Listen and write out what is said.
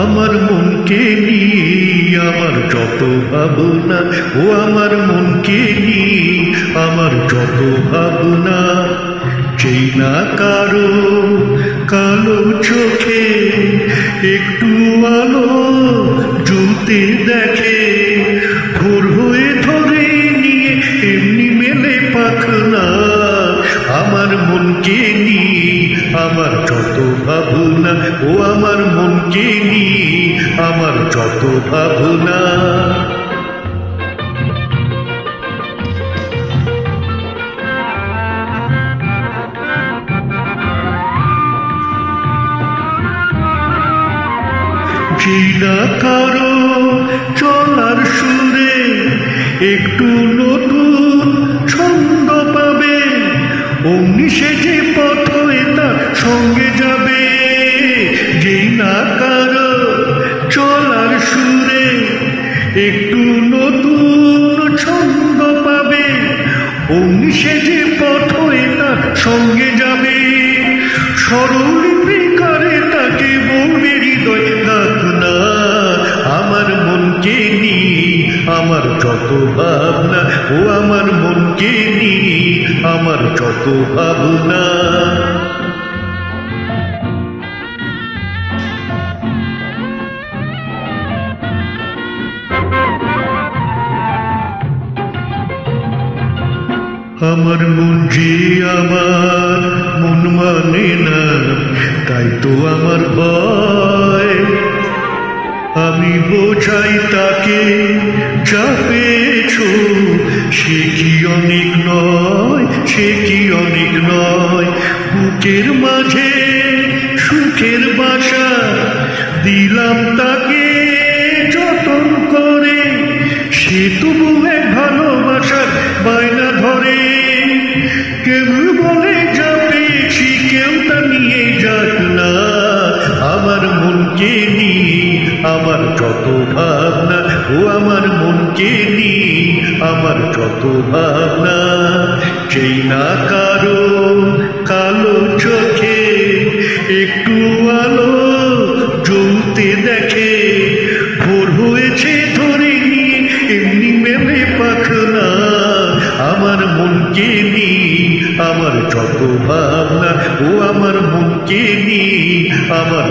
আমার মনকে নিয়ে আমার যত ভাবনা, ও আমার মনকে নিয়ে আমার যত ভাবনা। যেই না কারো কালো চোখে একটু আলো জ্বলতে দেখে, ভোর হয়ে ধরে নিয়ে এমনি মেলে পাখনা। আমার মনকে নিয়ে আমার যত ভাবনা, ও আমার মনকে নিয়ে আমার যত ভাবনা। জিনা কারো চলার সুরে একটু নতুন ছন্দ পাবে, অমনি সে যে পথ তার সঙ্গে যাবে। জিনা কারো চলার সুরে একটু নতুন ছন্দ পাবে, অমনি সে যে পথ তার সঙ্গে যাবে। স্বরলিপি করে তাকে বলবে হৃদয় ডাকনা। আমার মনকে নিয়ে আমার যত ভাবনা, ও আমার মনকে নিয়ে আমার যত ভাবনা। আমার মন যে আমার মন মানে না, তাই তো আমার ভয়। আমি বোঝাই তাকে যা পেয়েছ সে কি অনেক নয়, সে কি অনেক নয়। বুকের মাঝে সুখের বাসা দিলাম তাকে যতন করে, সে তবু এক ভালোবাসার বায়না ধরে। কেউ বলে যা পেয়েছি কেউ তা নিয়ে যাক না। আমার মনকে নিয়ে আমার যত ভাবনা, ও আমার মনকে নিয়ে আমার যত ভাবনা। যেই না কারো কালো চোখে একটু আলো জ্বলতে দেখে, ভোর হয়েছে ধরে নিয়ে এমনি মেলে পাখনা। আমার মনকে নিয়ে আমার যত ভাবনা, ও আমার মনকে নিয়ে আমার